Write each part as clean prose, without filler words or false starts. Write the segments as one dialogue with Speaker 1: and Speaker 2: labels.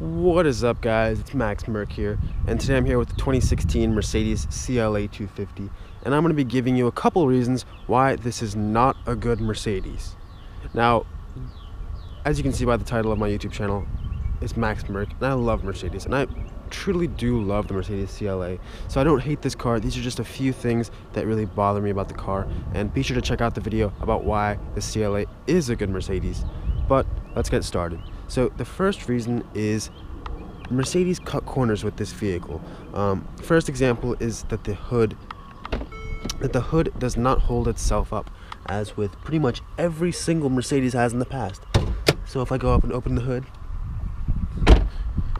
Speaker 1: What is up, guys? It's Max Merck here, and today I'm here with the 2016 Mercedes CLA 250, and I'm going to be giving you a couple reasons why this is not a good Mercedes. Now, as you can see by the title of my YouTube channel, it's Max Merck, and I love Mercedes, and I truly do love the Mercedes CLA, so I don't hate this car. These are just a few things that really bother me about the car, and be sure to check out the video about why the CLA is a good Mercedes. But let's get started. So the first reason is Mercedes cut corners with this vehicle. First example is that the hood does not hold itself up, as with pretty much every single Mercedes has in the past. So if I go up and open the hood,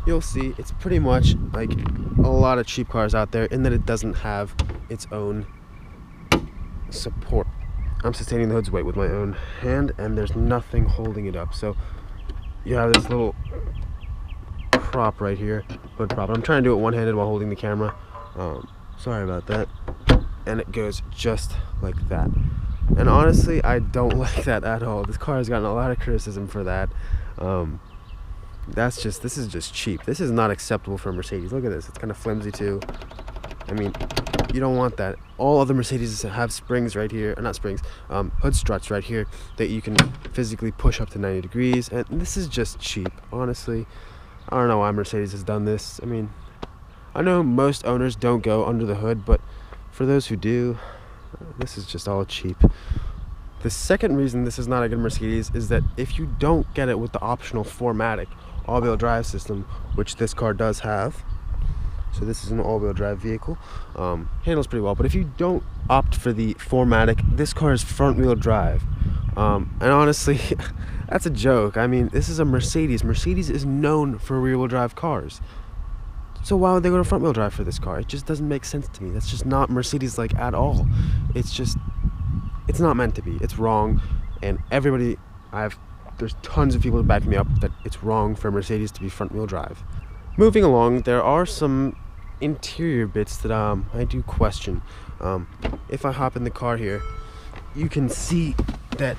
Speaker 1: you'll see it's pretty much like a lot of cheap cars out there in that it doesn't have its own support. I'm sustaining the hood's weight with my own hand, and there's nothing holding it up. So you have this little prop right here, hood prop. I'm trying to do it one-handed while holding the camera. Sorry about that. And it goes just like that. And honestly, I don't like that at all. This car has gotten a lot of criticism for that. This is just cheap. This is not acceptable for a Mercedes. Look at this. It's kind of flimsy too. I mean, you don't want that. All other Mercedes have springs right here, or not springs, hood struts right here that you can physically push up to 90 degrees, and this is just cheap. Honestly, I don't know why Mercedes has done this. I mean, I know most owners don't go under the hood, but for those who do, this is just all cheap. The second reason this is not a good Mercedes is that if you don't get it with the optional 4MATIC all-wheel drive system, which this car does have, so this is an all-wheel drive vehicle, handles pretty well, but if you don't opt for the 4MATIC, this car is front-wheel drive, and honestly, that's a joke. I mean, this is a Mercedes. Mercedes is known for rear-wheel drive cars, so why would they go to front-wheel drive for this car? It just doesn't make sense to me. That's just not Mercedes like at all. It's not meant to be. It's wrong, and there's tons of people to back me up that it's wrong for Mercedes to be front-wheel drive. Moving along, there are some interior bits that I do question. If I hop in the car here, you can see that,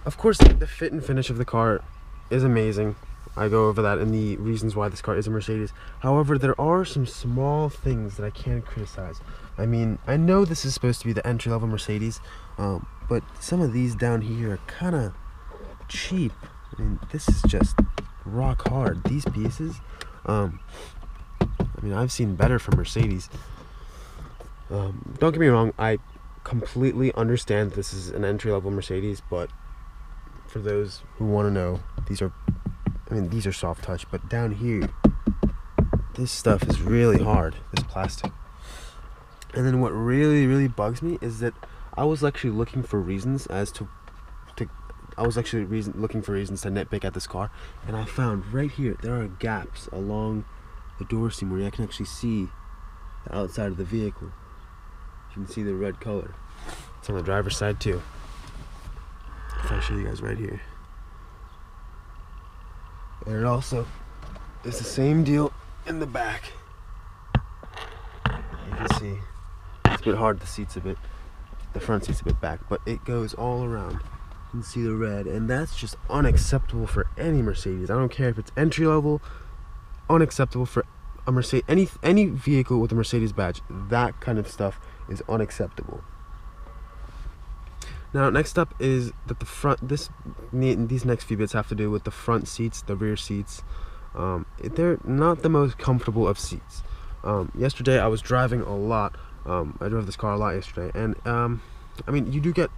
Speaker 1: of course, the fit and finish of the car is amazing. I go over that in the reasons why this car is a Mercedes. However, there are some small things that I can criticize. I mean, I know this is supposed to be the entry-level Mercedes, but some of these down here are kind of cheap. I mean, this is just rock hard. These pieces, I mean, I've seen better from Mercedes. Don't get me wrong, I completely understand this is an entry-level Mercedes, but for those who want to know, these are soft touch, but down here, this stuff is really hard, this plastic. And then what really bugs me is that I was actually looking for reasons looking for reasons to nitpick at this car, and I found right here there are gaps along the door seam where I can actually see the outside of the vehicle. You can see the red color. It's on the driver's side too. If I show you guys right here, and it also is the same deal in the back. You can see it's a bit hard. The front seat's a bit back, but it goes all around. You can see the red, and that's just unacceptable for any Mercedes. I don't care if it's entry level, unacceptable for a Mercedes, any vehicle with a Mercedes badge. That kind of stuff is unacceptable. Now, next up is that these next few bits have to do with the front seats, the rear seats. They're not the most comfortable of seats. Yesterday I was driving a lot. I drove this car a lot yesterday, and I mean, you do get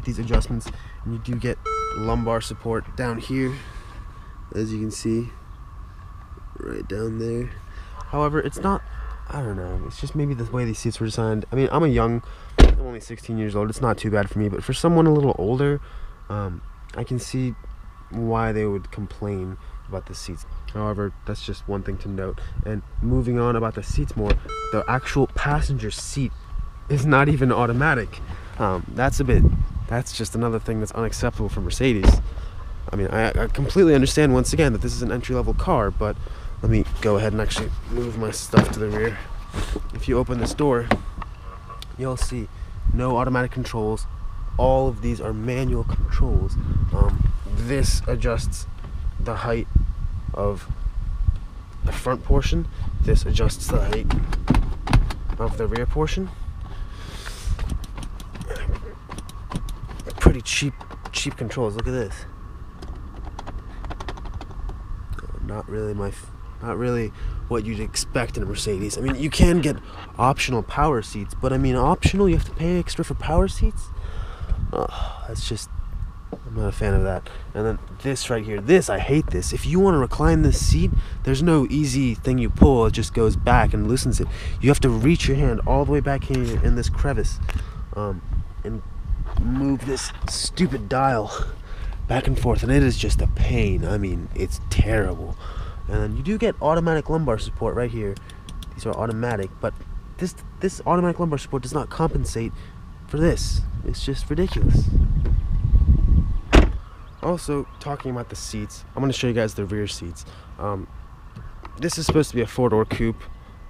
Speaker 1: these adjustments, and you do get lumbar support down here, as you can see, right down there. However, it's not, I don't know, it's just maybe the way these seats were designed. I mean, I'm only 16 years old. It's not too bad for me, but for someone a little older, I can see why they would complain about the seats. However, that's just one thing to note. And moving on about the seats more, the actual passenger seat is not even automatic. That's just another thing that's unacceptable for Mercedes. I mean, I completely understand once again that this is an entry-level car, but let me go ahead and actually move my stuff to the rear. If you open this door, you'll see no automatic controls. All of these are are manual controls. This adjusts the height of the front portion. This adjusts the height of the rear portion. Pretty cheap controls. Look at this. Not really what you'd expect in a Mercedes. I mean, you can get optional power seats, but I mean, optional, you have to pay extra for power seats. That's just, I'm not a fan of that. And then this right here, I hate this. If you want to recline this seat, there's no easy thing you pull. It just goes back and loosens it. You have to reach your hand all the way back here in this crevice, and move this stupid dial back and forth, and it is just a pain. I mean, it's terrible. And then you do get automatic lumbar support right here. These are automatic, but this automatic lumbar support does not compensate for this. It's just ridiculous. Also, talking about the seats, I'm going to show you guys the rear seats. This is supposed to be a 4-door coupe.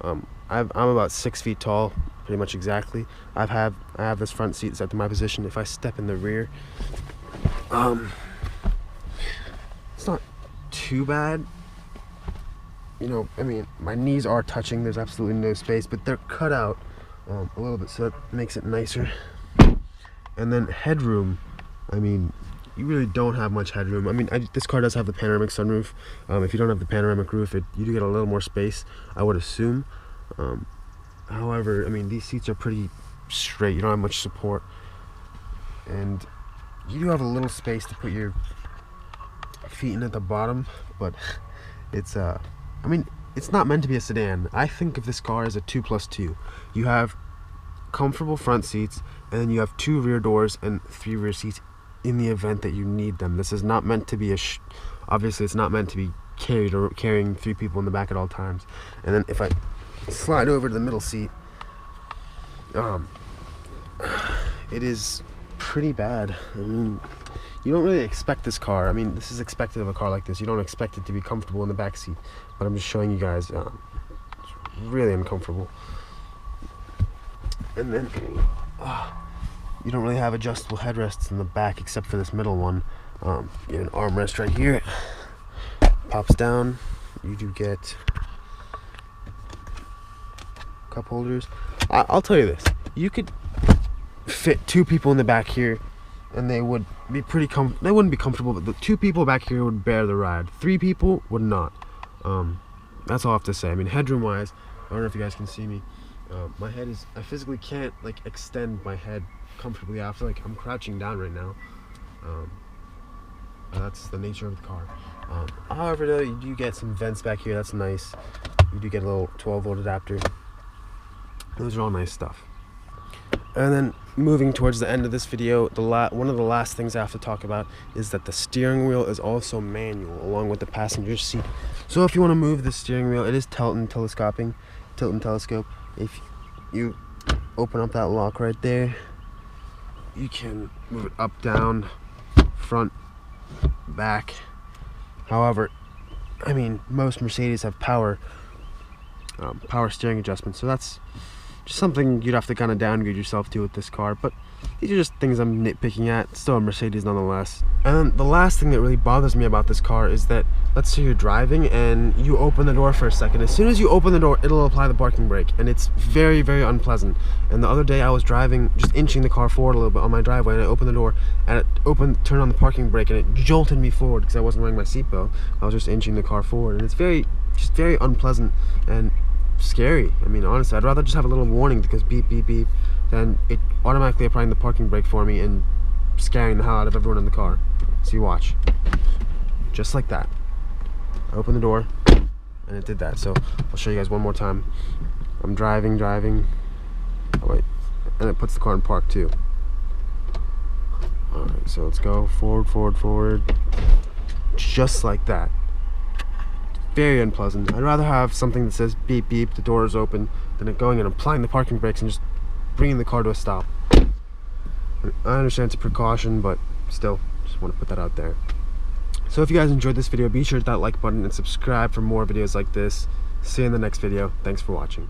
Speaker 1: I'm about 6 feet tall, pretty much exactly. I have this front seat set to my position. If I step in the rear, it's not too bad. You know, I mean, my knees are touching. There's absolutely no space, but they're cut out a little bit, so that makes it nicer. And then headroom, I mean, you really don't have much headroom. I mean, this car does have the panoramic sunroof. If you don't have the panoramic roof, you do get a little more space, I would assume. However, I mean, these seats are pretty straight. You don't have much support, and you do have a little space to put your feet in at the bottom, but it's I mean, it's not meant to be a sedan. I think of this car as a 2+2. You have comfortable front seats, and then you have 2 rear doors and 3 rear seats in the event that you need them. This is not meant to be obviously it's not meant to be carrying 3 people in the back at all times. And then if I slide over to the middle seat, it is pretty bad. I mean, you don't really expect this car. I mean, this is expected of a car like this. You don't expect it to be comfortable in the back seat, but I'm just showing you guys. It's really uncomfortable. And then you don't really have adjustable headrests in the back except for this middle one. You have an armrest right here. Pops down. You do get cup holders. I'll tell you this. You could fit 2 people in the back here, and they would be they wouldn't be comfortable, but the 2 people back here would bear the ride. 3 people would not. That's all I have to say. I mean, headroom wise, I don't know if you guys can see me. My head is, I physically can't like extend my head comfortably. I feel like I'm crouching down right now. That's the nature of the car. However, though, you do get some vents back here. That's nice. You do get a little 12-volt adapter. Those are all nice stuff. And then moving towards the end of this video, one of the last things I have to talk about is that the steering wheel is also manual along with the passenger seat. So if you want to move the steering wheel, it is tilt and telescope. If you open up that lock right there, you can move it up, down, front, back. However, I mean, most Mercedes have power steering adjustments, so that's just something you'd have to kind of downgrade yourself to with this car, but these are just things I'm nitpicking at. Still a Mercedes nonetheless. And then the last thing that really bothers me about this car is that, let's say you're driving and you open the door for a second. As soon as you open the door, it'll apply the parking brake, and it's very, very unpleasant. And the other day I was driving, just inching the car forward a little bit on my driveway, and I opened the door and it turned on the parking brake, and it jolted me forward because I wasn't wearing my seatbelt. I was just inching the car forward, and it's just very unpleasant and scary. I mean, honestly, I'd rather just have a little warning because beep, beep, beep, than it automatically applying the parking brake for me and scaring the hell out of everyone in the car. So you watch. Just like that. I opened the door and it did that. So I'll show you guys one more time. I'm driving. Oh wait. And it puts the car in park too. Alright, so let's go forward. Just like that. Very unpleasant. I'd rather have something that says beep beep, the door is open, than it going and applying the parking brakes and just bringing the car to a stop. I understand it's a precaution, but still, just want to put that out there. So if you guys enjoyed this video, be sure to hit that like button and subscribe for more videos like this. See you in the next video. Thanks for watching.